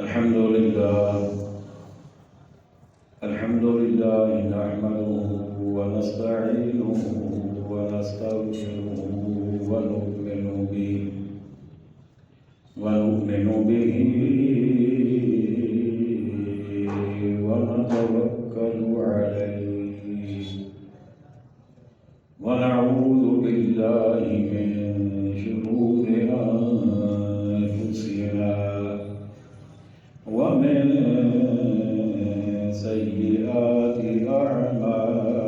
الحمد لله نحمده ونستعينه ونستغفره ونؤمن به ونتوكل عليه ونعوذ بالله من شرور أنفسنا ومن سيئات أعمالنا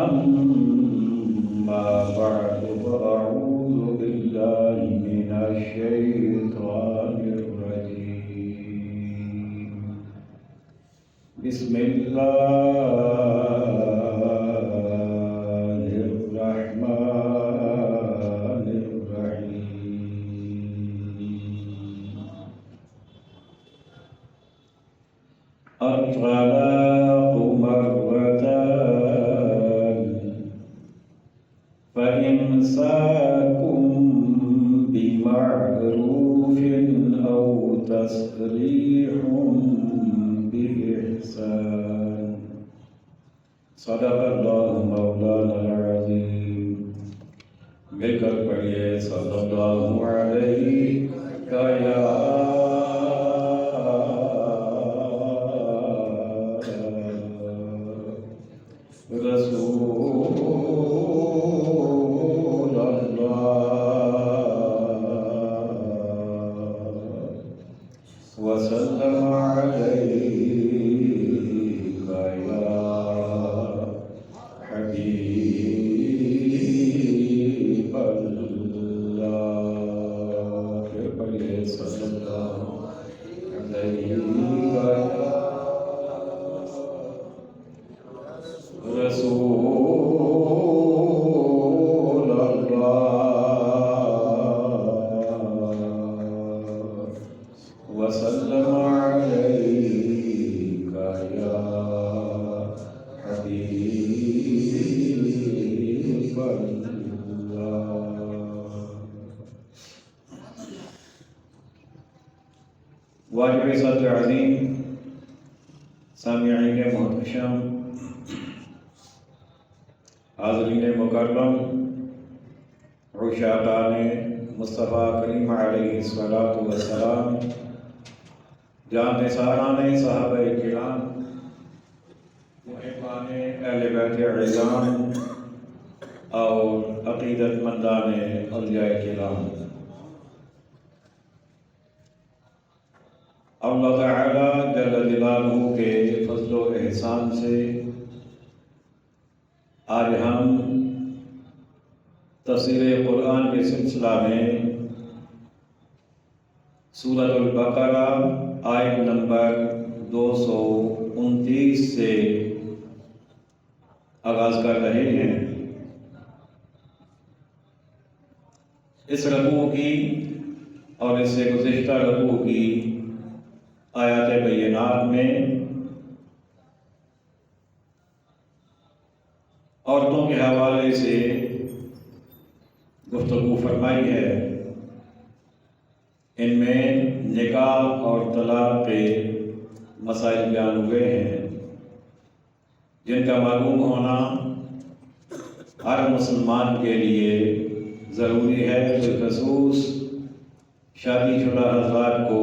أما بعد فأعوذ بالله من الشيطان الرجيم بسم الله الرحمن الرحيم الطلاق مرتان فإمساك بمعروف أو تسريح بإحسان صدق الله مولانا العظيم مل کر پڑھیے صلی اللہ علیہ یا رسول اللہ وسلم علیک یا حبیب اللہ پڑھیے صلی اللہ علیہ رسول اللہ وسلم علیک یا حبیب اللہ واجب صدر عظیم سامعین محتشم حاضرین مکرم عشاقان مصطفیٰ کریم علیہ السلام جان نثاران صحابہ کرام محبان اہل بیت عظام اور عقیدت مندان اولیاء کرام اللہ تعالی جل جلالہ کے فضل و احسان سے آج ہم تفسیر قرآن کے سلسلہ میں سورۃ البقرہ آیت نمبر 229 سے آغاز کر رہے ہیں۔ اس رکوع کی اور اس سے گزشتہ رکوع کی آیات بینات میں عورتوں کے حوالے سے گفتگو فرمائی ہے۔ ان میں نکاح اور طلاق کے مسائل بیان ہوئے ہیں جن کا معلوم ہونا ہر مسلمان کے لیے ضروری ہے، بالخصوص شادی شدہ حضرات کو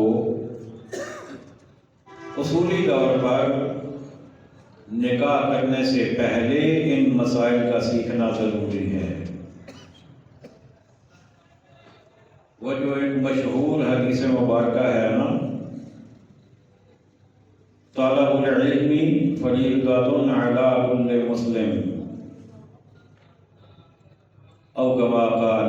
اصولی طور پر نکاح کرنے سے پہلے ان مسائل کا سیکھنا ضروری ہے۔ وہ جو ایک مشہور حدیث مبارکہ ہے نا، طلب العلم فریضۃ علی کل مسلم او کما قال،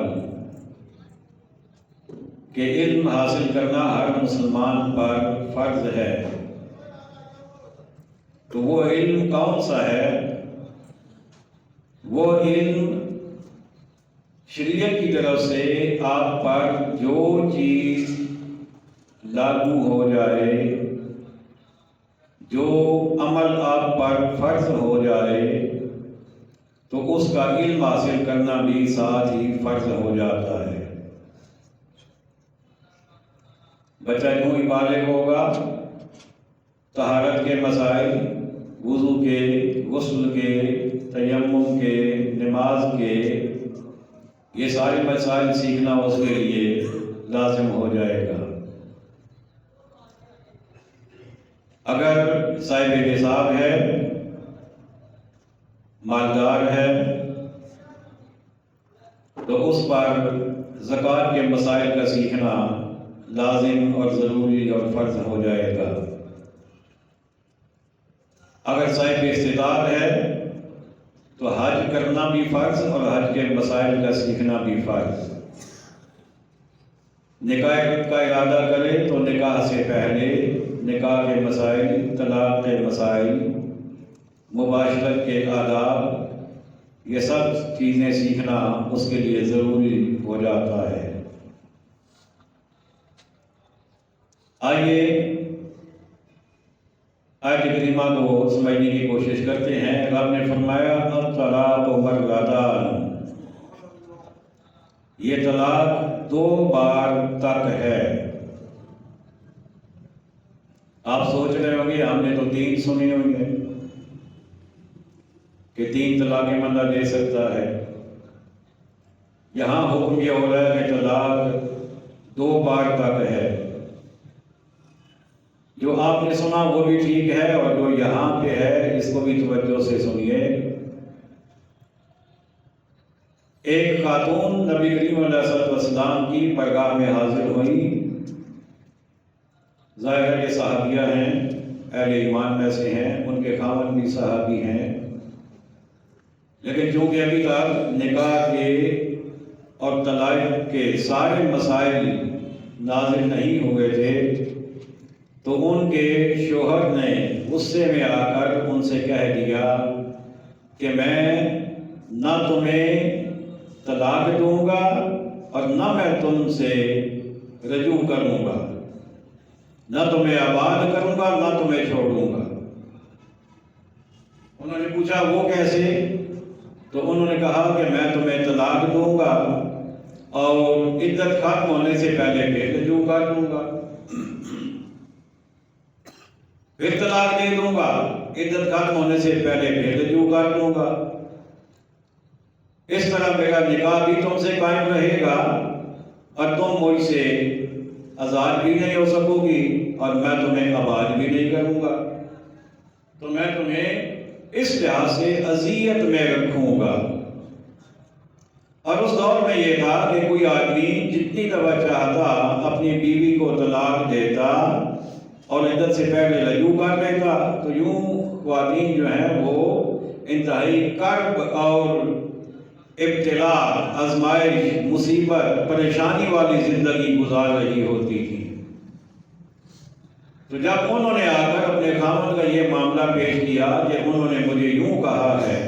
کہ علم حاصل کرنا ہر مسلمان پر فرض ہے۔ تو وہ علم کون سا ہے؟ وہ علم شریعت کی طرف سے آپ پر جو چیز لاگو ہو جائے، جو عمل آپ پر فرض ہو جائے، تو اس کا علم حاصل کرنا بھی ساتھ ہی فرض ہو جاتا ہے۔ بچہ یوں ہی بالغ ہوگا، طہارت کے مسائل، وضو کے، غسل کے، تیمم کے، نماز کے، یہ سارے مسائل سیکھنا اس کے لیے لازم ہو جائے گا۔ اگر صاحب نصاب ہے، مالدار ہے، تو اس پر زکوٰۃ کے مسائل کا سیکھنا لازم اور ضروری اور فرض ہو جائے گا۔ اگر صاحب استطاعت ہے تو حج کرنا بھی فرض اور حج کے مسائل کا سیکھنا بھی فرض۔ نکاح کا ارادہ کرے تو نکاح سے پہلے نکاح کے مسائل، طلاق کے مسائل، مباشرت کے آداب، یہ سب چیزیں سیکھنا اس کے لیے ضروری ہو جاتا ہے۔ آئیے آیت کریمہ کو سمجھنے کی کوشش کرتے ہیں۔ رب نے فرمایا الطلاق مرتان، یہ طلاق 2 بار تک ہے۔ آپ سوچ رہے ہوں گے ہم نے تو 3 سنی ہوئی ہیں کہ 3 طلاقیں بندہ دے سکتا ہے۔ یہاں حکم یہ ہو رہا ہے کہ طلاق 2 بار تک ہے۔ جو آپ نے سنا وہ بھی ٹھیک ہے، اور جو یہاں پہ ہے اس کو بھی توجہ سے سنیے۔ ایک خاتون نبی کریم علیہ السلام کی بارگاہ میں حاضر ہوئی، ظاہر ہے کہ صحابیہ ہیں، اہل ایمان میں سے ہیں، ان کے خاوند بھی صحابی ہیں، لیکن چونکہ ابھی تک نکاح کے اور طلاق کے سارے مسائل نازل نہیں ہوئے تھے، تو ان کے شوہر نے غصے میں آ کر ان سے کہہ دیا کہ میں نہ تمہیں طلاق دوں گا اور نہ میں تم سے رجوع کروں گا، نہ تمہیں آباد کروں گا نہ تمہیں چھوڑوں گا۔ انہوں نے پوچھا وہ کیسے؟ تو انہوں نے کہا کہ میں تمہیں طلاق دوں گا اور عدت ختم ہونے سے پہلے پھر رجوع کر دوں گا، پھر طلاق دے دوں گا، عدت ختم ہونے سے پہلے پھر رجوع کر دوں گا۔ اس طرح میرا نکاح بھی تم سے قائم رہے گا اور تم مجھ سے آزاد بھی نہیں ہو سکو گی اور میں تمہیں آباد بھی نہیں کروں گا، تو میں تمہیں اس لحاظ سے اذیت میں رکھوں گا۔ اور اس دور میں یہ تھا کہ کوئی آدمی جتنی دفعہ چاہتا اپنی بیوی کو طلاق دیتا اور عدت سے پہلے رجوع کر لیتا، تو یوں خواتین جو ہیں وہ انتہائی کرب اور ابتلا، آزمائش، مصیبت، پریشانی والی زندگی گزار رہی ہوتی تھی۔ تو جب انہوں نے آ کر اپنے خاوند کا یہ معاملہ پیش کیا کہ انہوں نے مجھے یوں کہا ہے،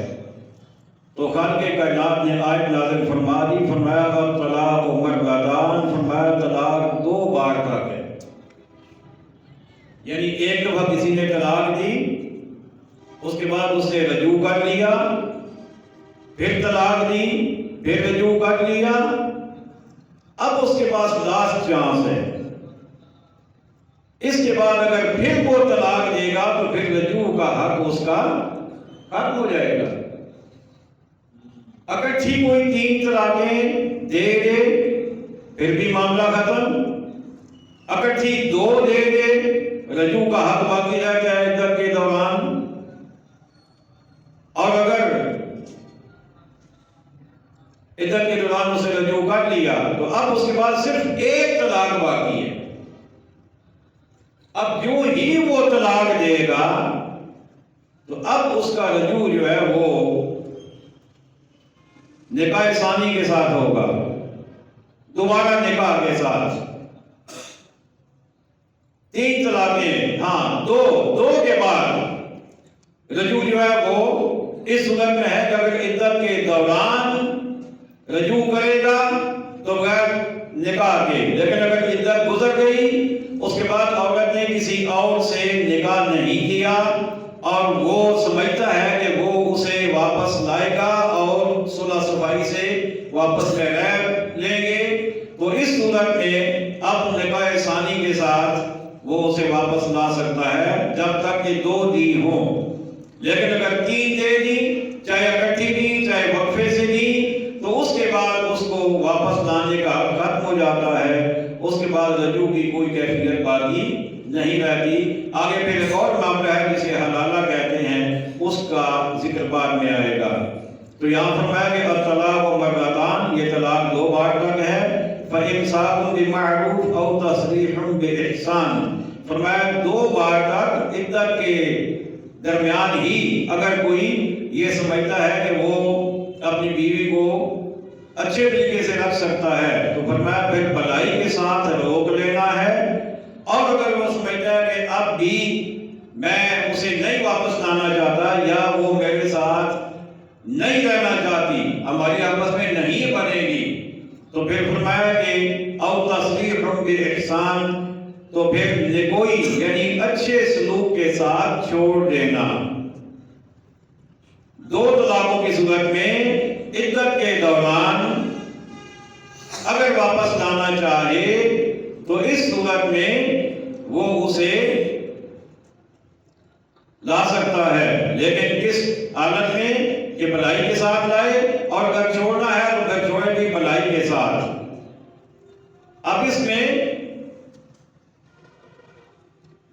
تو خالق کائنات نے آیت نازل فرما دی، فرمایا الطلاق مرتان، فرمایا طلاق 2 بار تک ہے۔ یعنی ایک دفعہ کسی نے طلاق دی، اس کے بعد اس سے رجوع کر لیا، پھر طلاق دی، پھر رجوع کر لیا، اب اس کے پاس لاسٹ چانس ہے۔ اس کے بعد اگر پھر وہ طلاق دے گا تو پھر رجوع کا حق اس کا ختم ہو جائے گا۔ اگر ٹھیک کوئی 3 طلاقیں دے دے پھر بھی معاملہ ختم، اگر ٹھیک 2 دے دے رجوع کا حق باقی رہتا ہے عدت کے دوران، اور اگر عدت کے دوران اسے رجوع کر لیا تو اب اس کے بعد صرف 1 طلاق باقی ہے۔ اب جو ہی وہ طلاق دے گا تو اب اس کا رجوع جو ہے وہ نکاح ثانی کے ساتھ ہوگا، دوبارہ نکاح کے ساتھ۔ 3 طلاقیں، ہاں 2 کے بعد رجوع جو ہے وہ اس صورت میں ہے کہ اگر عدت کے دوران رجوع کرے گا تو بغیر نکاح کے، لیکن اگر عدت گزر گئی اس کے بعد عورت نے کسی اور سے نکاح نہیں کیا اور وہ سمجھتا ہے کہ وہ اسے واپس لائے گا اور صلح صفائی سے واپس غیر لیں گے، تو اس صورت صورت میں اب نکاح ثانی کے ساتھ وہ اسے واپس لا سکتا ہے جب تک کہ 2 دی ہوں. لیکن اگر 3 دے دی، چاہے اکٹھی دی چاہے وقفے سے دی، تو اس کے بعد اس کو واپس لانے کا حق ختم ہو جاتا ہے. اس کے بعد رجوع کی کوئی کیفیت باقی نہیں رہتی. آگے پھر ایک اور معاملہ ہے جسے حلالہ کہتے ہیں، اس کا ذکر بعد میں آئے گا. تو یہاں فرمایا کہ الطلاق مرتان، یہ طلاق 2 بار تک ہے. فَإِمْسَاكٌ بِمَعْرُوفٍ أَوْ تَسْرِيحٌ بِإِحْسَانٍ، فرمایا 2 بار تک عدت کے درمیان ہی اگر کوئی یہ سمجھتا ہے کہ وہ اپنی بیوی کو اچھے طریقے سے رکھ سکتا ہے تو فرمایا پھر بھلائی کے ساتھ روک لینا ہے. اور اگر وہ سمجھتا ہے کہ اب بھی میں اسے نہیں واپس لانا چاہتا یا وہ میرے ساتھ نہیں رہنا چاہتی، ہماری آپس میں نہیں بنے گی، تو پھر فرمایا کہ او تصریح باحسان، تو پھر کوئی یعنی اچھے سلوک کے ساتھ چھوڑ دینا. 2 طلاقوں کی صورت میں عدت کے دوران اگر واپس لانا چاہے تو اس صورت میں وہ اسے لا سکتا ہے، لیکن کس حالت میں کہ بھلائی کے ساتھ لائے، اور اگر چھوڑنا ہے تو پھر چھوڑے بھی بھلائی کے ساتھ. اب اس میں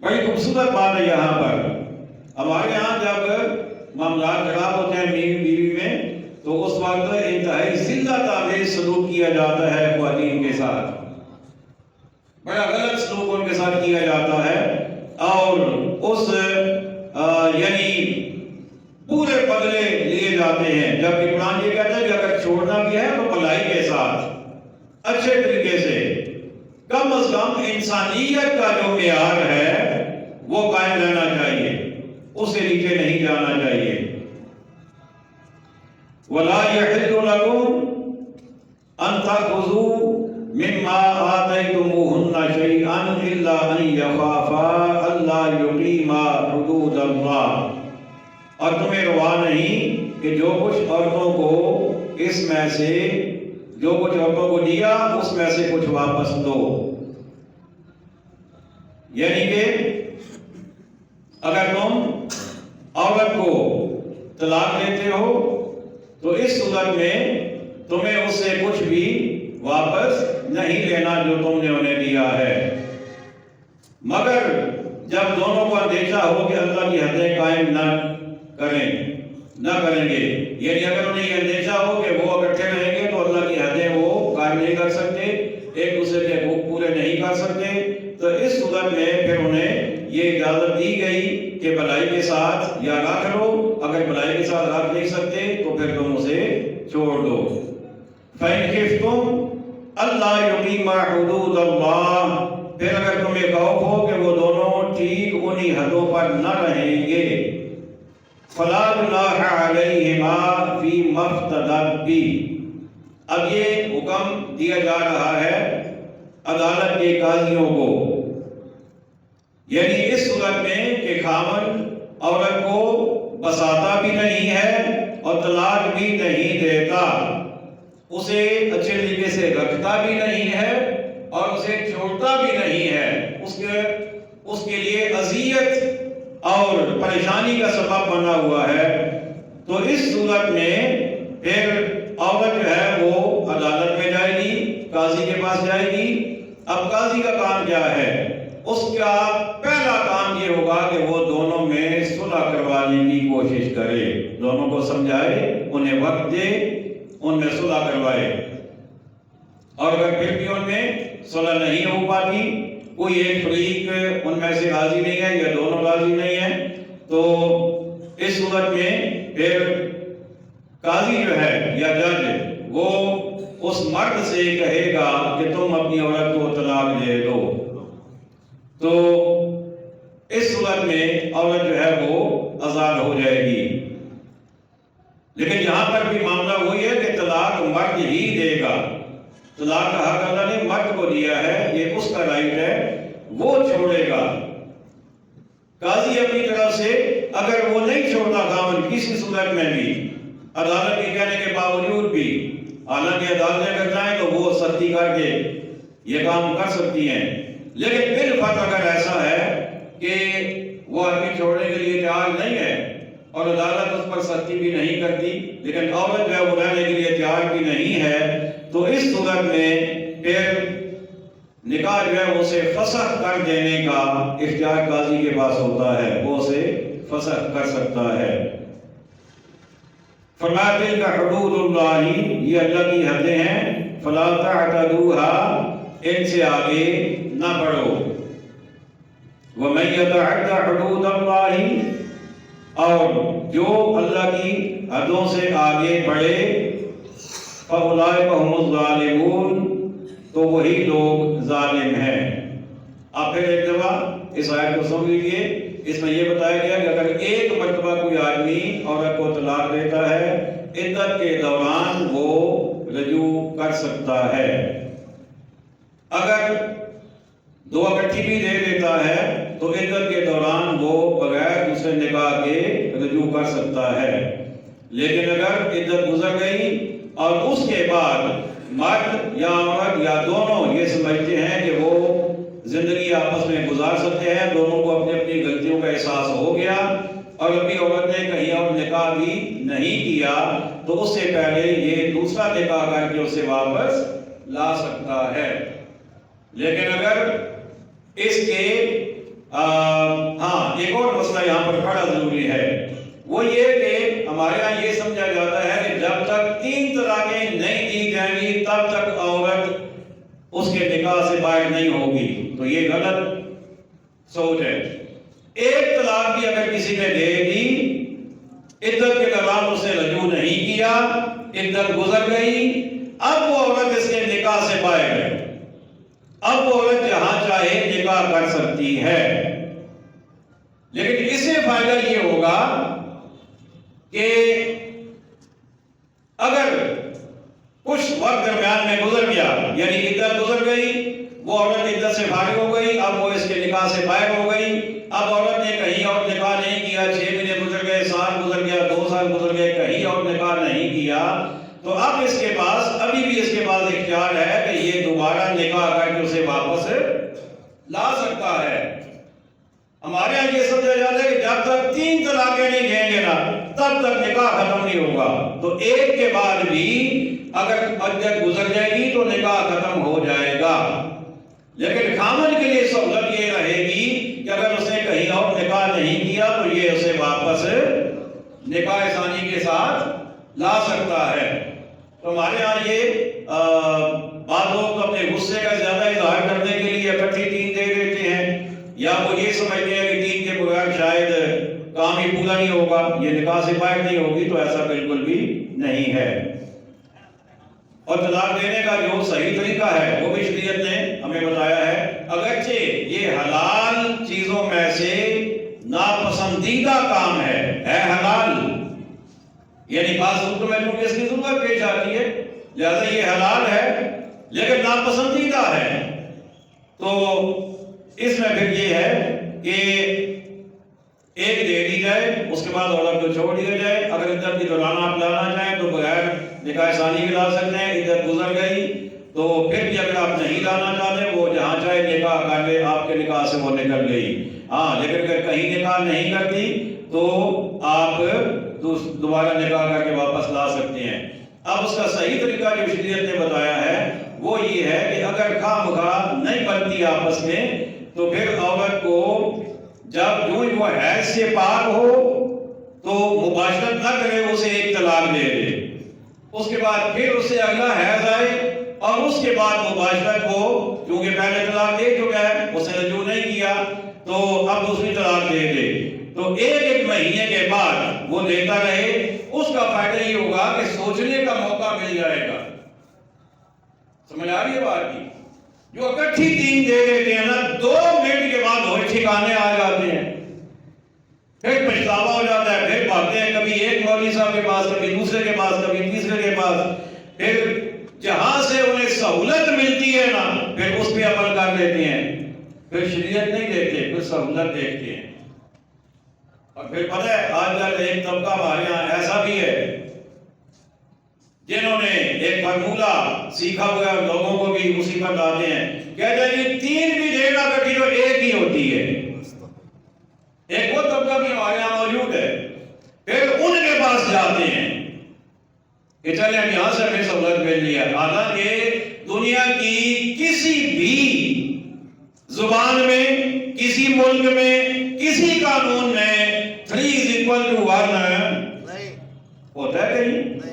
بڑی خوبصورت بات ہے یہاں پر. ہمارے یہاں جب معاملات خراب ہوتے ہیں میوی بیوی میں تو اس وقت انتہائی ذلت آمیز سلوک کیا جاتا ہے خواتین کے ساتھ، بڑا غلط سلوک ان کے ساتھ کیا جاتا ہے، اور اس یعنی پورے بدلے لیے جاتے ہیں. جبکہ قرآن یہ کہتا ہے کہ اگر چھوڑنا بھی ہے تو بھلائی کے ساتھ اچھے طریقے سے، کم از کم انسانیت کا جو معیار ہے وہ قائم رہنا چاہیے، اسے نیچے نہیں جانا چاہیے. وَلَا يَحِلُّ لَكُمْ أَن تَأْخُذُوا مِمَّا آتَيْتُمُوهُنَّ شَيْئًا إِلَّا أَن يَخَافَا أَلَّا يُقِيمَا حُدُودَ اللَّهِ، اور تمہیں روا نہیں کہ جو کچھ عورتوں کو اس میں سے جو کچھ عورتوں کو دیا اس میں سے کچھ واپس دو. یعنی کہ اگر تم عورت کو طلاق دیتے ہو تو اس صورت میں تمہیں اس سے کچھ بھی واپس نہیں لینا جو تم نے انہیں دیا ہے، مگر جب دونوں کو اندیشہ ہو کہ اللہ کی حدیں قائم نہ کریں گے. یعنی اگر انہیں یہ اندیشہ ہو کہ وہ اکٹھے رہیں گے تو اللہ کی حدیں وہ قائم نہیں کر سکتے، ایک دوسرے کے حقوق پورے نہیں کر سکتے، تو اس صورت میں پھر انہیں یہ اجازت دی گئی کہ بھلائی کے ساتھ یا رکھ لو، اگر بھلائی کے ساتھ رکھ نہیں سکتے تو پھر تم اسے چھوڑ دو. فَإِنْ خِفْتُمْ أَلَّا يُقِيمَا حُدُودَ اللَّهِ، پھر اگر تمہیں خوف ہو کہ وہ دونوں ٹھیک انہی حدوں پر نہ رہیں گے، فَلَا جُنَاحَ عَلَيْهِمَا فِي مَا افْتَدَتْ بِهِ، اب یہ حکم دیا جا رہا ہے عدالت کے قاضیوں کو، یعنی اس صورت میں کہ خاوند عورت کو بساتا بھی نہیں ہے اور طلاق بھی نہیں دیتا، اسے اچھے طریقے سے رکھتا بھی نہیں ہے اور اسے چھوڑتا بھی نہیں ہے، اس کے لیے اذیت اور پریشانی کا سبب بنا ہوا ہے، تو اس صورت میں پھر عورت جو ہے وہ عدالت میں جائے گی، قاضی کے پاس جائے گی. اب قاضی کا کام کیا ہے؟ اس کا پہلا کام یہ ہوگا کہ وہ دونوں میں صلح کروانے کی کوشش کرے، دونوں کو سمجھائے، انہیں وقت دے، ان میں صلح کروائے. اور اگر پھر بھی ان میں صلح نہیں ہو پاتی، کوئی ایک فریق ان میں سے راضی نہیں ہے یا دونوں راضی نہیں ہیں، تو اس صورت میں پھر قاضی جو ہے یا جج وہ اس مرد سے کہے گا کہ تم اپنی عورت کو طلاق دے دو، تو اس صورت میں عورت جو ہے وہ آزاد ہو جائے گی. لیکن یہاں پر بھی معاملہ وہی ہے کہ طلاق مرد ہی دے گا، طلاق کا حق اللہ نے مرد کو دیا ہے، یہ اس کا رائٹ ہے، وہ چھوڑے گا. قاضی اپنی طرف سے اگر وہ نہیں چھوڑتا خاوند کسی صورت میں بھی، عدالت کے کہنے کے باوجود بھی، حالانکہ عدالتیں اگر جائیں تو وہ سختی کر کے یہ کام کر سکتی ہیں، لیکن بالفرض اگر ایسا ہے کہ وہ آدمی چھوڑنے کے لیے تیار نہیں ہے اور عدالت اس پر سختی بھی نہیں کرتی، لیکن عورت جو ہے وہ رہنے کے لیے تیار بھی نہیں ہے، تو اس صورت میں پھر نکاح جو ہے اسے فسخ کر دینے کا اختیار قاضی کے پاس ہوتا ہے، وہ اسے فسخ کر سکتا ہے۔ فرمایا تلک حدود اللہ، یہ اللہ کی حدیں ہیں، فلا تعتدوها، ان سے آگے نہ بڑھو۔ ومن یتعد حدود اللہ، اور جو اللہ کی حدوں سے آگے بڑھے، فاولئک هم الظالمون، تو وہی لوگ ظالم ہیں۔ آپ پھر ایک دفعہ اس آیت کو سن لیجیے، اس میں یہ بتایا گیا کہ اگر ایک مرتبہ کوئی آدمی عورت کو طلاق دیتا ہے، عدت کے دوران وہ رجوع کر سکتا ہے۔ اگر دو اکٹھی بھی دے دیتا ہے تو عدت کے دوران وہ بغیر دوسرے نکاح کے رجوع کر سکتا ہے، لیکن اگر عدت گزر گئی اور اس کے بعد مرد یا عورت یا دونوں یہ سمجھتے ہیں کہ وہ زندگی آپس میں گزار سکتے ہیں، دونوں کو اپنی اپنی غلطیوں کا احساس ہو گیا اور ابھی عورت نے کہیں اور نکاح بھی نہیں کیا، تو اس سے پہلے یہ دوسرا نکاح کر کے اسے واپس لا سکتا ہے۔ لیکن اگر اس کے ایک اور مسئلہ یہاں پر بڑا ضروری ہے، وہ یہ کہ ہمارے یہاں یہ سمجھا جاتا ہے کہ جب تک 3 طلاقیں نہیں دی جائیں گی تب تک عورت اس کے نکاح سے باہر نہیں ہوگی، تو یہ غلط سوچ ہے۔ ایک طلاق بھی اگر کسی نے دے دی، عدت کے دوران اس نے رجوع نہیں کیا، عدت گزر گئی، اب وہ عورت اس کے نکاح سے باہر ہے، اب وہ عورت جہاں چاہے نکاح کر سکتی ہے، لیکن اس سے فائدہ یہ ہوگا کہ اگر کچھ وقت درمیان میں گزر گیا، یعنی عدت گزر گئی، وہ عورت عدت سے فارغ ہو گئی، اب وہ اس کے نکاح سے باہر ہو گئی، اب عورت نے کہیں اور نکاح نہیں کیا، 6 مہینے گزر گئے، سال گزر گیا، 2 سال گزر گئے، کہیں اور نکاح نہیں کیا، تو اب اس کے پاس ابھی بھی اس کے پاس اختیار ہے کہ یہ دوبارہ نکاح کر کے اسے واپس لا سکتا ہے۔ ہمارے یہاں یہ سمجھا جاتا ہے کہ جب تک 3 طلاقیں نہیں دیں گے نا تب تک نکاح ختم نہیں ہوگا، تو ایک کے بعد بھی اگر عدت گزر جائے گی تو نکاح ختم ہو جائے گا، لیکن خامد کے لیے سہولت یہ رہے گی کہ اگر اس نے کہیں اور نکاح نہیں کیا تو یہ اسے واپس نکاح ثانی کے ساتھ لا سکتا ہے۔ تو ہمارے ہاں یہ بعض لوگ اپنے غصے کا زیادہ اظہار کرنے کے لیے اکٹھی 3 دے دیتے ہیں، یا وہ یہ سمجھتے ہیں کہ 3 کے بغیر شاید کام ہی پورا نہیں ہوگا، یہ نکاح سے باہر نہیں ہوگی، تو ایسا بالکل بھی نہیں ہے۔ اور طلاق دینے کا جو صحیح طریقہ ہے وہ بھی شریعت نے ہمیں بتایا ہے، اگرچہ یہ حلال چیزوں میں سے ناپسندیدہ کام ہے حلال، یعنی بعض صورتوں میں کیونکہ اس کی ضرورت پیش آتی ہے لہذا یہ حلال ہے لیکن ناپسندیدہ ہے، تو اس میں پھر یہ ہے کہ ایک دے دی جائے، اس کے بعد عورت کو چھوڑ دیا جائے۔ اگر عدت کے دوران آپ لانا چاہیں تو بغیر نکاح ثانی کے لا سکتے ہیں، عدت گزر گئی تو پھر بھی اگر آپ نہیں لانا چاہتے وہ جہاں چاہے نکاح کر لے، آپ کے نکاح سے وہ نکل گئی۔ لیکن اگر کہیں نکاح نہیں کرتی تو آپ دوبارہ نکاح کر کے واپس لا سکتے ہیں۔ اب اس کا صحیح طریقہ جو شریعت نے بتایا ہے وہ یہ ہے کہ اگر خواہ مخواہ نہیں بنتی آپس میں تو پھر عورت کو جب جو وہ حیض سے پاک ہو تو مباشرت نہ کرے، اسے ایک طلاق دے دے، اس کے بعد پھر اسے اگلا حیض آئے اور اس کے بعد مباشرت وہ کیونکہ پہلے طلاق دے چکا ہے، اس نے رجوع نہیں کیا تو اب دوسری طلاق دے دے، تو ایک مہینے کے بعد وہ دیتا رہے، اس کا فائدہ یہ ہوگا کہ سوچنے کا موقع مل جائے گا۔ سمجھ آ رہی ہے بات کی؟ جو اکٹھی 3 دے دیتے ہیں نا 2 منٹ کے بعد ہوئے ٹھکانے آ جاتے ہیں، پھر پچھتاوا ہو جاتا ہے، پھر بھاگتے ہیں کبھی ایک مولوی صاحب کے پاس، کبھی دوسرے کے پاس، کبھی تیسرے کے پاس، پھر جہاں سے انہیں سہولت ملتی ہے نا پھر اس پہ عمل کر لیتے ہیں، پھر شریعت نہیں دیکھتے، پھر سہولت دیکھتے ہیں۔ اور پھر پتہ ہے آج کل ایک طبقہ ہمارے یہاں ایسا بھی ہے جنہوں نے ایک فارمولہ سیکھا ہوا ہے لوگوں کو بھی اسی پر لاتے ہیں، کہتے ہیں یہ 3 بھی دے گا بیٹھی تو 1 ہی ہوتی ہے۔ ایک وہ طبقہ بھی ہمارے یہاں موجود ہے، پھر ان کے پاس جاتے ہیں کہ چلے ہم یہاں سے ہمیں سہولت مل رہی ہے، حالانکہ دنیا کی کسی بھی زبان میں، کسی ملک میں، کسی قانون میں 3 = 1 نہیں ہوتا ہے کہیں؟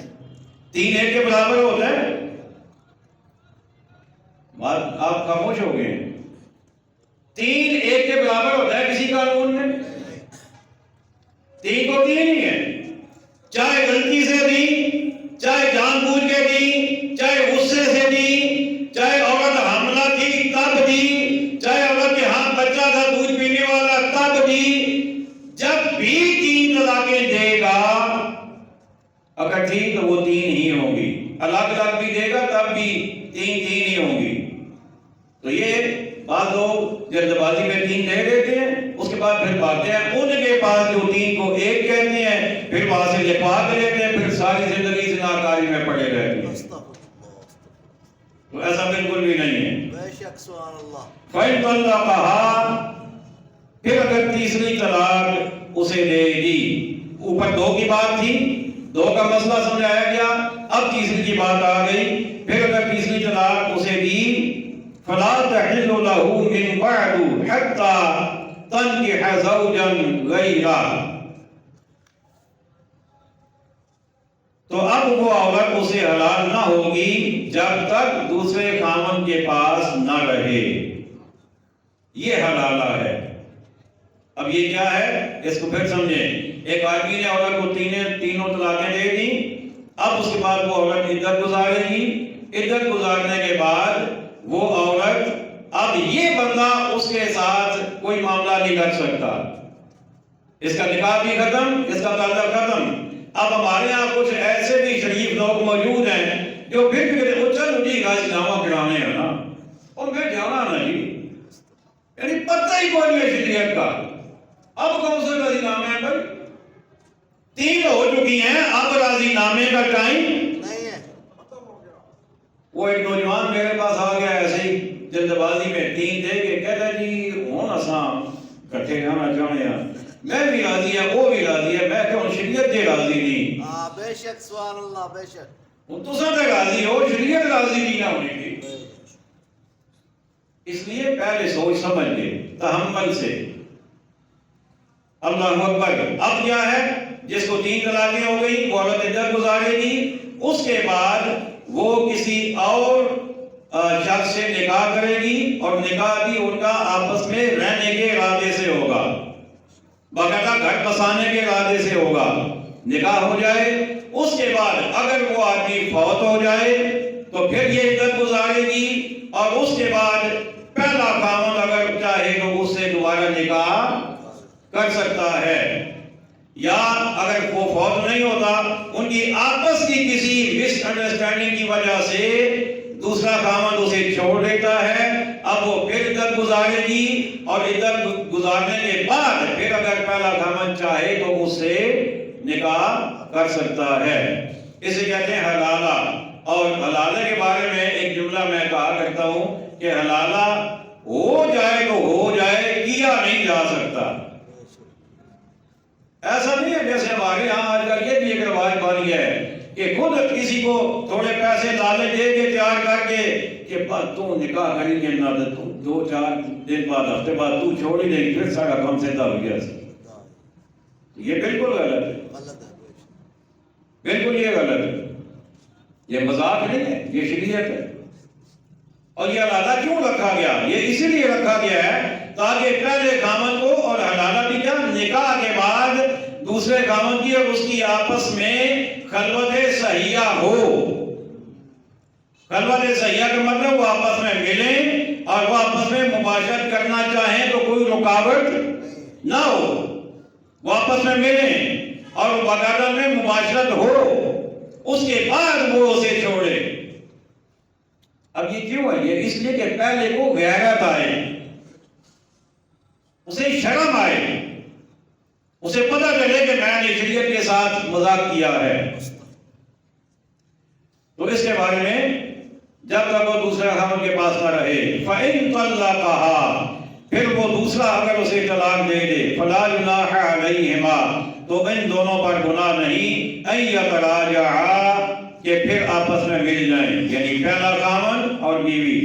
3 1 کے برابر ہوتا ہے؟ آپ خاموش ہو گئے۔ 3 1 کے برابر ہوتا ہے کسی قانون میں؟ 3 کو 3 ہی ہے، چاہے غلطی سے دی، چاہے جان بوجھ کے دی، چاہے غصے سے دی، چاہے عورت حاملہ تھی تب دی، چاہے عورت کے ہاتھ بچہ تھا دودھ پینے والا تب دی، جب بھی 3 طلاقیں دے گا اکٹھی تو وہ 3 ہی ہوں گی، الگ الگ بھی دے گا تب بھی 3 ہی ہوں گی۔ تو یہ بعض لوگ جلد بازی میں 3 دے دیتے ہیں، اس کے بعد پھر باتیں ہیں ان کے پاس جو 3 کو 1 کہتے ہیں، پھر وہاں سے لکھوا کے لیتے ہیں، پھر ساری زندگی زناکاری میں پڑے رہتے ہیں۔ تو ایسا بالکل بھی نہیں ہے۔ بے شک سبحان اللہ۔ فَإِن طَلَّقَهَا، پھر اگر تیسری طلاق اسے دے دی، اوپر 2 کی بات تھی، 2 کا مسئلہ سمجھایا گیا، اب تیسری کی بات آ گئی، پھر اگر تیسری طلاق اسے دی فَلَا تَحِلُّ لَهُ مِن بَعْدُ حَتَّى تَنكِحَ زَوْجًا غَيْرَهُ، تو اب وہ عورت اسے حلال نہ ہوگی جب تک دوسرے خامن کے پاس نہ رہے۔ یہ حلالہ ہے۔ اب یہ کیا ہے اس کو پھر سمجھیں۔ ایک آدمی نے عورت کو تینوں طلاقیں دے دی، اب اس کے بعد وہ عورت عدت گزارے گی، عدت گزارنے کے بعد وہ عورت، اب یہ بندہ اس کے ساتھ کوئی معاملہ نہیں کر سکتا، اس کا نکاح بھی ختم، اس کا تعلق ختم۔ اب ہمارے ہاں کچھ ایسے بھی شریف لوگ موجود ہیں جو پھر بھی کہتے ہیں چلو جی غازی نامہ کرانے ہیں نا، اور پھر جانا نا جی، یعنی پتہ ہی کوئی نہیں شریعت کا، اب کون سے غازی نامے ہیں بھائی؟ 3 ہو چکی ہیں، اب غازی نامے کا ٹائم نہیں ہے۔ وہ ایک نوجوان میرے پاس آ گیا ایسے ہی جلد بازی میں 3 دے کے، کہتا جی ہوں اساں کٹھے جانا چاہنے ہیں، میں بھی راضی ہے وہ بھی راضی ہے، میں کہ شریعت کے راضی نہیں۔ ہاں بے شک سبحان اللہ، بے شک۔ تو سب راضی ہو، شریعت راضی نہیں نہ ہونے کی۔ اس لیے پہلے سوچ سمجھ کے تحمل سے۔ اللہ اکبر۔ اب کیا ہے، جس کو 3 طلاقیں ہو گئی وہ عورت عدت گزارے گی، اس کے بعد وہ کسی اور شخص سے نکاح کرے گی، اور نکاح بھی ان کا آپس میں رہنے کے ارادے سے ہوگا، باقاعدہ گھر بسانے کے ارادے سے ہوگا، نکاح ہو جائے۔ اس کے بعد اگر وہ آدمی فوت ہو جائے تو پھر یہ عدت گزارے گی، اور اس کے بعد پہلا خاوند اگر چاہے تو اس سے دوبارہ نکاح کر سکتا ہے، یا اگر وہ فوت نہیں ہوتا، ان کی آپس کی کسی مس انڈرسٹینڈنگ کی وجہ سے دوسرا خاوند اسے چھوڑ دیتا ہے، اب وہ پھر عدت گزارے گی، اور عدت گزارنے کے بعد پھر اگر پہلا خاوند چاہے تو اس سے نکاح کر سکتا ہے۔ اسے کہتے ہیں حلالہ۔ اور حلالہ کے بارے میں ایک جملہ میں کہا کرتا ہوں کہ حلالہ ہو جائے تو ہو جائے، کیا نہیں جا سکتا۔ ایسا نہیں ہے جیسے ہمارے ہاں آج کل یہ بھی ایک رواج بن گیا ہے کہ خود کسی کو تھوڑے پیسے لالچ دے کے تیار کر کے کہ تو نکاح کریں گے نہ تو 2-4 دن بعد ہفتے بعد تو چھوڑ ہی دیں، پھر سارا کام سیدھا ہو گیا۔ یہ بالکل غلط ہے، بالکل یہ غلط ہے، یہ مذاق نہیں ہے، یہ شریعت ہے۔ اور یہ حلالہ کیوں رکھا گیا؟ یہ اسی لیے رکھا گیا ہے تاکہ پہلے خامن کو، اور حلالہ بھی کیا، نکاح کے بعد دوسرے خامن کی اور اس کی آپس میں خلوت صحیحہ ہو۔ خلوت صحیحہ کا مطلب وہ آپس میں ملیں اور وہ آپس میں مباشرت کرنا چاہیں تو کوئی رکاوٹ نہ ہو، وہ آپس میں ملیں اور باقاعدہ میں مباشرت ہو، اس کے بعد وہ اسے چھوڑے۔ اب یہ کیوں ہے؟ یہ اس لیے کہ پہلے کو غیرت آئے، اسے شرم آئے، اسے پتہ چلے کہ میں نے شریعت کے ساتھ مذاق کیا ہے۔ تو اس کے بارے میں جب تک وہ دوسرا خاوند کے پاس نہ رہے فَإِن طَلَّقَهَا پھر وہ دوسرا اگر اسے طلاق دے دے فَلَا جُنَاحَ عَلَيْهِمَا تو ان دونوں پر گناہ نہیں أَن يَتَرَاجَعَا کہ پھر آپس میں مل جائیں، یعنی پہلا خاوند اور بیوی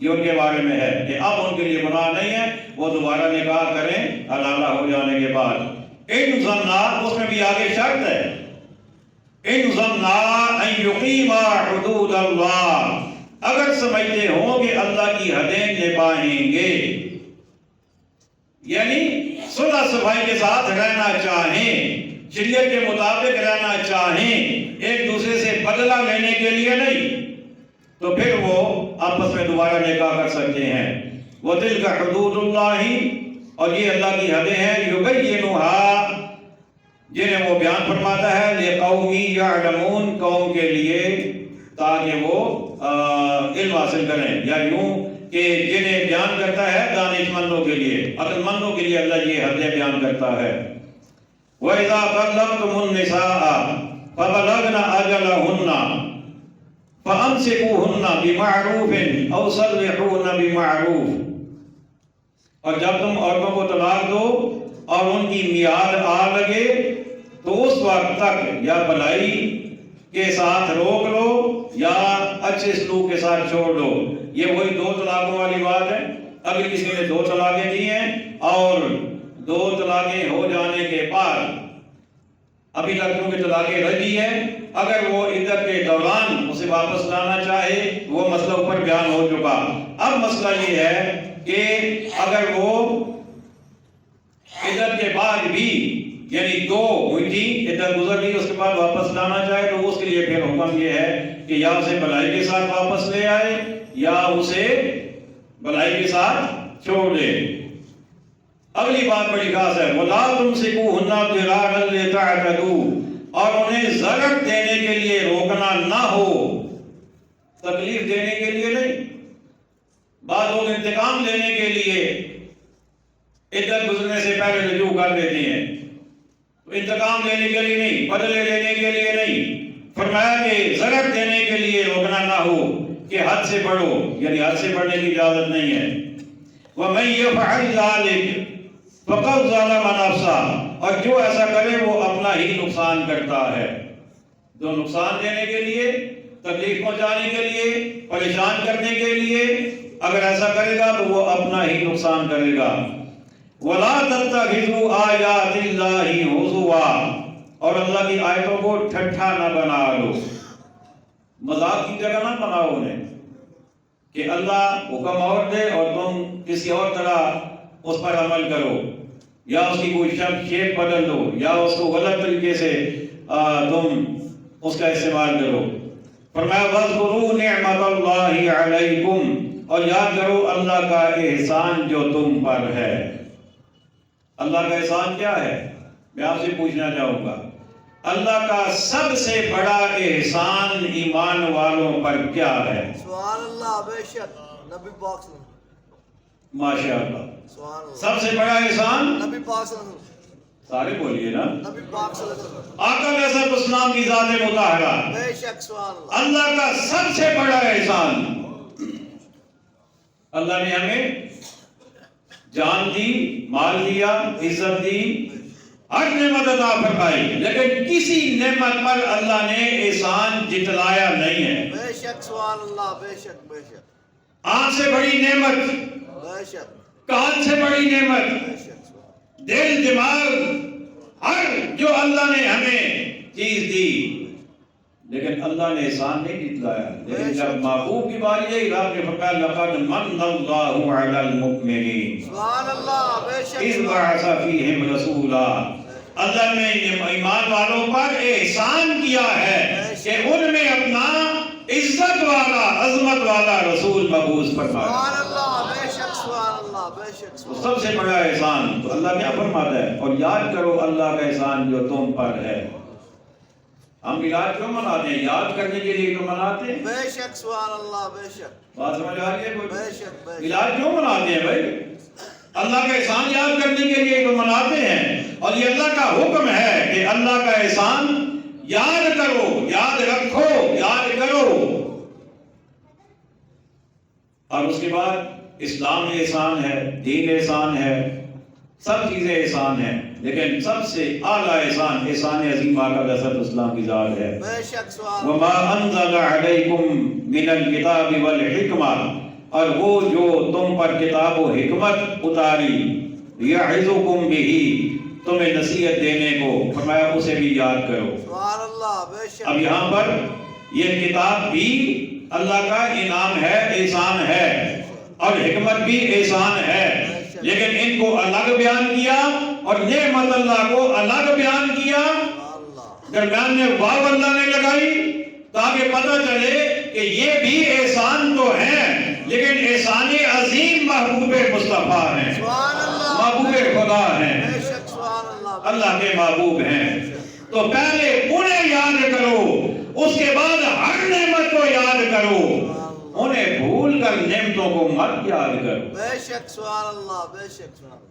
یہ ان کے بارے میں ہے کہ اب ان کے لیے گناہ نہیں ہے وہ دوبارہ نکاح کریں حلالہ ہو جانے کے بعد۔ ان ظنّا اس میں بھی آگے شرط ہے، ان ظنّا ان یقیما حدود اللہ اگر سمجھتے ہوں کہ اللہ کی حدیں نبھائیں گے، یعنی صلح صفائی کے ساتھ رہنا چاہیں، شریعت کے مطابق رہنا چاہیں، ایک دوسرے سے بدلہ لینے کے لیے نہیں، تو پھر وہ آپس میں دوبارہ نکاح کر سکتے ہیں۔ وَتِلْكَ حُدُودُ اللَّهِ اور یہ اللہ کی حدیں ہیں، يُبَيِّنُهَا جنہیں وہ بیان فرماتا ہے، لِقَوْمِ يَعْلَمُونَ قوم کے لیے تاکہ وہ علم حاصل کریں، یا یوں کہ جنہیں بیان کرتا ہے دانش مندوں کے لیے، عقل مندوں کے لیے اللہ یہ حدیں بیان کرتا ہے۔ وَإِذَا طَلَّقْتُمُ النِّسَاءَ فَبَلَغْنَ أَجَلَهُنَّ فَأَمْسِكُوهُنَّ بِمَعْرُوفٍ أَوْ سَرِّحُوهُنَّ بِمَعْرُوفٍ اور جب تم عورتوں کو طلاق دو اور ان کی میعاد آ لگے تو اس وقت تک یا بھلائی کے ساتھ روک لو یا اچھے سلوک کے ساتھ چھوڑ دو۔ یہ وہی دو طلاقوں والی بات ہے۔ اگر کسی نے دو طلاقیں دی ہیں اور دو طلاقیں ہو جانے کے بعد ابھی تک کیونکہ طلاقیں رجعی ہے، اگر وہ عدت کے دوران اسے واپس لانا چاہے وہ مسئلہ اوپر بیان ہو چکا۔ اب مسئلہ یہ ہے کہ اگر وہ عدت کے بعد بھی یعنی دو ہوئی تھی عدت گزر گئی اس کے بعد واپس لانا چاہے تو اس کے لیے پھر حکم یہ ہے کہ یا اسے بھلائی کے ساتھ واپس لے آئے یا اسے بھلائی کے ساتھ چھوڑ دے۔ اگلی بات بڑی خاص ہے، وَلَا تُمْسِكُوهُنَّ ضِرَارًا لِتَعْتَدُوا اور انہیں ضرر دینے کے لیے روکنا نہ ہو، تکلیف دینے کے لیے نہیں۔ بعض لوگ انتقام لینے کے لیے عدت گزرنے سے پہلے رجوع کر دیتے ہیں، تو انتقام لینے کے لیے نہیں، بدلے لینے کے لیے نہیں، فرمایا کہ ضرر دینے کے لیے روکنا نہ ہو کہ حد سے بڑھو، یعنی حد سے بڑھنے کی اجازت نہیں ہے۔ وَمَن يَفْعَلْ ذَلِكَ فَقَدْ ظَلَمَ نَفْسَهُ اور جو ایسا کرے وہ اپنا ہی نقصان کرتا ہے۔ جو نقصان دینے کے لیے، تکلیف پہنچانے کے لیے، پریشان کرنے کے لیے اگر ایسا کرے گا تو وہ اپنا ہی نقصان کرے گا۔ وَلَا تَتَّخِذُوا آيَاتِ اللَّهِ هُزُوًا اور اللہ کی آیتوں کو ٹھٹھا نہ بنا لو، مذاق کی جگہ نہ بناؤ انہیں کہ اللہ حکم اور دے اور تم کسی اور طرح اس پر عمل کرو، یا اس کی کوئی شیپ بدل دو یا اس کو غلط طریقے سے تم اس کا استعمال کرو۔ فرمایا وَاذْكُرُوا نِعْمَتَ اللَّهِ عَلَيْكُمْ اور یاد کرو اللہ کا احسان جو تم پر ہے۔ اللہ کا احسان کیا ہے؟ میں آپ سے پوچھنا چاہوں گا، اللہ کا سب سے بڑا احسان ایمان والوں پر کیا ہے؟ سبحان اللہ، بے شک نبی پاک صلی اللہ علیہ وسلم۔ ماشاء اللہ، سبحان اللہ، سب سے بڑا احسان نبی پاک صلی اللہ علیہ وسلم، سارے بولیے نا، نبی پاک صلی اللہ علیہ وسلم، آقا علیہ الصلوۃ والسلام کی ذات مطہرہ، بے شک سبحان اللہ، اللہ کا سب سے بڑا احسان۔ اللہ نے ہمیں جان دی، مال دیا، عزت دی، ہر نعمت عطا فرمائی، لیکن کسی نعمت پر اللہ نے احسان جتلایا نہیں ہے۔ بے شک سبحان اللہ، بے شک بے شک، آنکھ سے بڑی نعمت، بے شک کان سے بڑی نعمت، بے شک سبحان دل، دماغ، ہر جو اللہ نے ہمیں چیز دی، لیکن اللہ نے احسان نہیں جتلایا۔ لیکن جب محبوب کی باری آئی، رب نے فرمایا لقد من اللہ علی المؤمنین سبحان اللہ، بے شک اذ بعث فیہم رسولا، اللہ نے ایمان والوں پر احسان کیا ہے کہ ان میں اپنا عزت والا، عظمت والا رسول مبعوث فرمایا۔ سبحان اللہ، بے شک سبحان اللہ، بے شک تو سبحان سب سے بڑا احسان تو اللہ کیا فرماتا ہے؟ اور یاد کرو اللہ کا احسان جو تم پر ہے۔ ہم میلاد کیوں مناتے ہیں؟ یاد کرنے کے لیے تو مناتے ہیں۔ بے شک سبحان اللہ، بے شک بات سمجھ آ رہی ہے کوئی؟ بے شک بے شک، میلاد کیوں مناتے ہیں بھائی؟ اللہ کا احسان یاد کرنے کے لیے تو مناتے ہیں، اور یہ اللہ کا حکم ہے کہ اللہ کا احسان یاد کرو، یاد رکھو، یاد کرو۔ اور اس کے بعد اسلام احسان ہے، دین احسان ہے، سب چیزیں احسان ہیں، لیکن سب سے اعلیٰ احسان احسان عظیم آقا حضرت اسلام کی ذات ہے۔ بے شک سبحان وما انزل علیکم من الکتاب والحکمہ، اور وہ جو تم پر کتاب و حکمت اتاری، یعظکم بہ، تمہیں نصیحت دینے کو، فرمایا اسے بھی یاد کرو۔ سبحان اللہ، بے شک۔ اب یہاں پر یہ کتاب بھی اللہ کا انعام ہے، احسان ہے، اور حکمت بھی احسان ہے، لیکن ان کو الگ بیان کیا اور نعمت اللہ کو الگ بیان کیا، درمیان میں واو اللہ نے لگائی تاکہ پتہ چلے کہ یہ بھی احسان تو ہیں، لیکن احسان عظیم محبوب مصطفیٰ ہیں، محبوب خدا ہیں، اللہ کے محبوب ہیں۔ تو پہلے انہیں یاد کرو، اس کے بعد ہر نعمت کو یاد کرو، انہیں بھول کر نعمتوں کو مت یاد کرو۔ بے شک سبحان اللہ، بے شک سبحان اللہ۔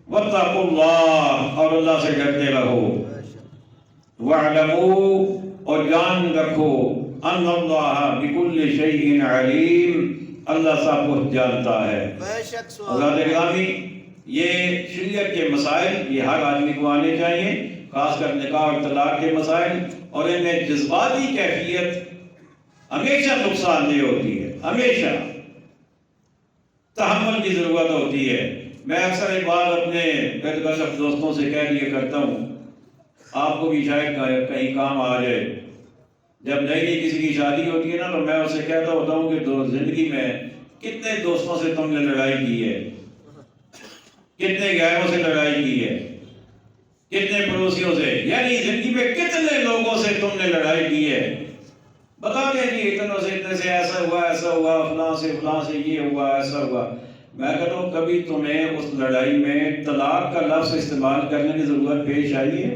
واتقوا اللہ، اور اللہ سے ڈرتے رہو۔ بے شک۔ وَاعْلَمُوا، اور جان رکھو، ان اللہ بکل شیء علیم، اللہ سب کچھ جانتا ہے۔ بے شک سبحان حضرات اللہ۔ گرامی، یہ شریعت کے مسائل یہ ہر آدمی کو آنے چاہیے، خاص کر نکاح اور طلاق کے مسائل، اور ان میں جذباتی کیفیت ہمیشہ نقصان دہ ہوتی ہے، ہمیشہ تحمل کی ضرورت ہوتی ہے۔ میں اکثر ایک بات اپنے گرد دوستوں سے کہہ دیا کرتا ہوں، آپ کو بھی شاید کہیں کام آ جائے۔ جب نئی نئی کسی کی شادی ہوتی ہے نا، تو میں اسے کہتا ہوتا ہوں کہ زندگی میں کتنے دوستوں سے تم نے لڑائی کی ہے، کتنے غیروں سے لڑائی کی ہے، کتنے پڑوسیوں سے، یعنی زندگی میں کتنے لوگوں سے تم نے لڑائی کی ہے، بتا دیں جی اتنے سے ایسا ہوا، فلاں سے یہ ہوا، ایسا ہوا۔ میں کہتا ہوں کبھی تمہیں اس لڑائی میں طلاق کا لفظ استعمال کرنے کی ضرورت پیش آئی ہے؟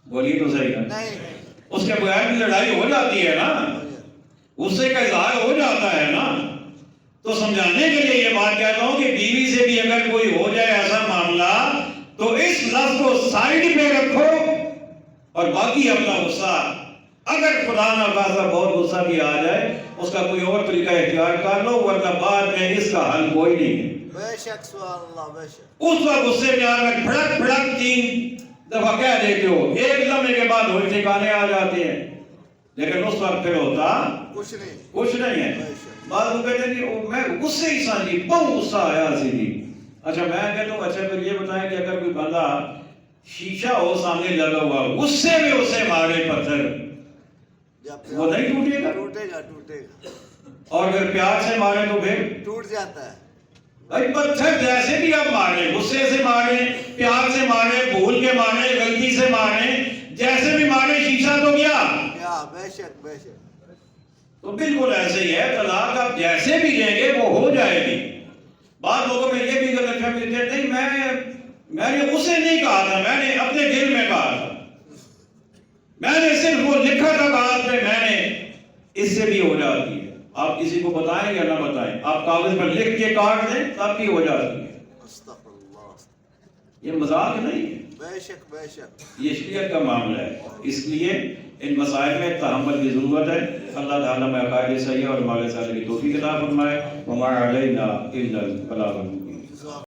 بولیے تو صحیح ہے۔ نہیں، اس کے بغیر بھی لڑائی ہو جاتی ہے نا، غصے کا اظہار ہو جاتا ہے نا۔ تو سمجھانے کے لیے یہ بات کہتا ہوں کہ بیوی سے بھی اگر کوئی ہو جائے ایسا معاملہ، تو اس لفظ کو سائڈ پہ رکھو اور باقی اپنا غصہ، اگر خدا نہ خواستہ بہت غصہ بھی آ جائے، اس کا کوئی اور طریقہ اختیار کر لو، ورنہ بعد میں اس کا حل کوئی نہیں ہے۔ بے شک سبحان اللہ، بے شک۔ اس وقت غصے میں آ کر پھڑک پھڑک 3 دفعہ کہہ دیتے ہو، ایک لمحے کے بعد ہوش ٹھکانے آ جاتے ہیں، لیکن اس وقت پھر ہوتا کچھ نہیں، کچھ نہیں ہے۔ بے شک۔ بعض لوگ کہتے ہیں کہ میں غصے ہی سانجی، بہت غصہ آیا سی جی۔ اچھا میں کہتا ہوں اچھا پھر یہ بتائیں کہ اگر کوئی بندہ شیشہ ہو سامنے لگا ہوا، غصے میں اسے مارے پتھر، وہ نہیں ٹوٹے گا؟ ٹوٹے گا، ٹوٹے گا۔ اور اگر پیار سے مارے تو پھر ٹوٹ جاتا ہے۔ بھائی پتھر جیسے بھی آپ مارے، غصے سے مارے، پیار سے مارے، بھول کے مارے، غلطی سے مارے، جیسے بھی مارے، شیشہ تو گیا۔ کیا؟ بے شک، بے شک۔ تو بالکل ایسے ہی ہے، طلاق آپ جیسے بھی لیں گے وہ ہو جائے گی۔ بعض لوگوں میں یہ بھی غلط فہمی ہوتی ہے، نہیں میں نے اسے نہیں کہا تھا، میں نے اپنے دل میں کہا تھا، میں نے صرف وہ لکھا تھا کاغذ پہ، میں نے، اس سے بھی ہو جاتی ہے۔ آپ کسی کو بتائیں یا نہ بتائیں، آپ کاغذ پر لکھ کے کاٹ دیں تب بھی ہو جاتی ہے۔ استغفر اللہ۔ یہ مذاق نہیں ہے، بے شک، بے شک۔ یہ شریعت کا معاملہ ہے، اس لیے ان مسائل میں تحمل کی ضرورت ہے۔ اللہ تعالیٰ میں عقائد صحیح اور ہمارے ساتھ کی توفیق عطا فرمائے۔ وما علینا الا البلاغ۔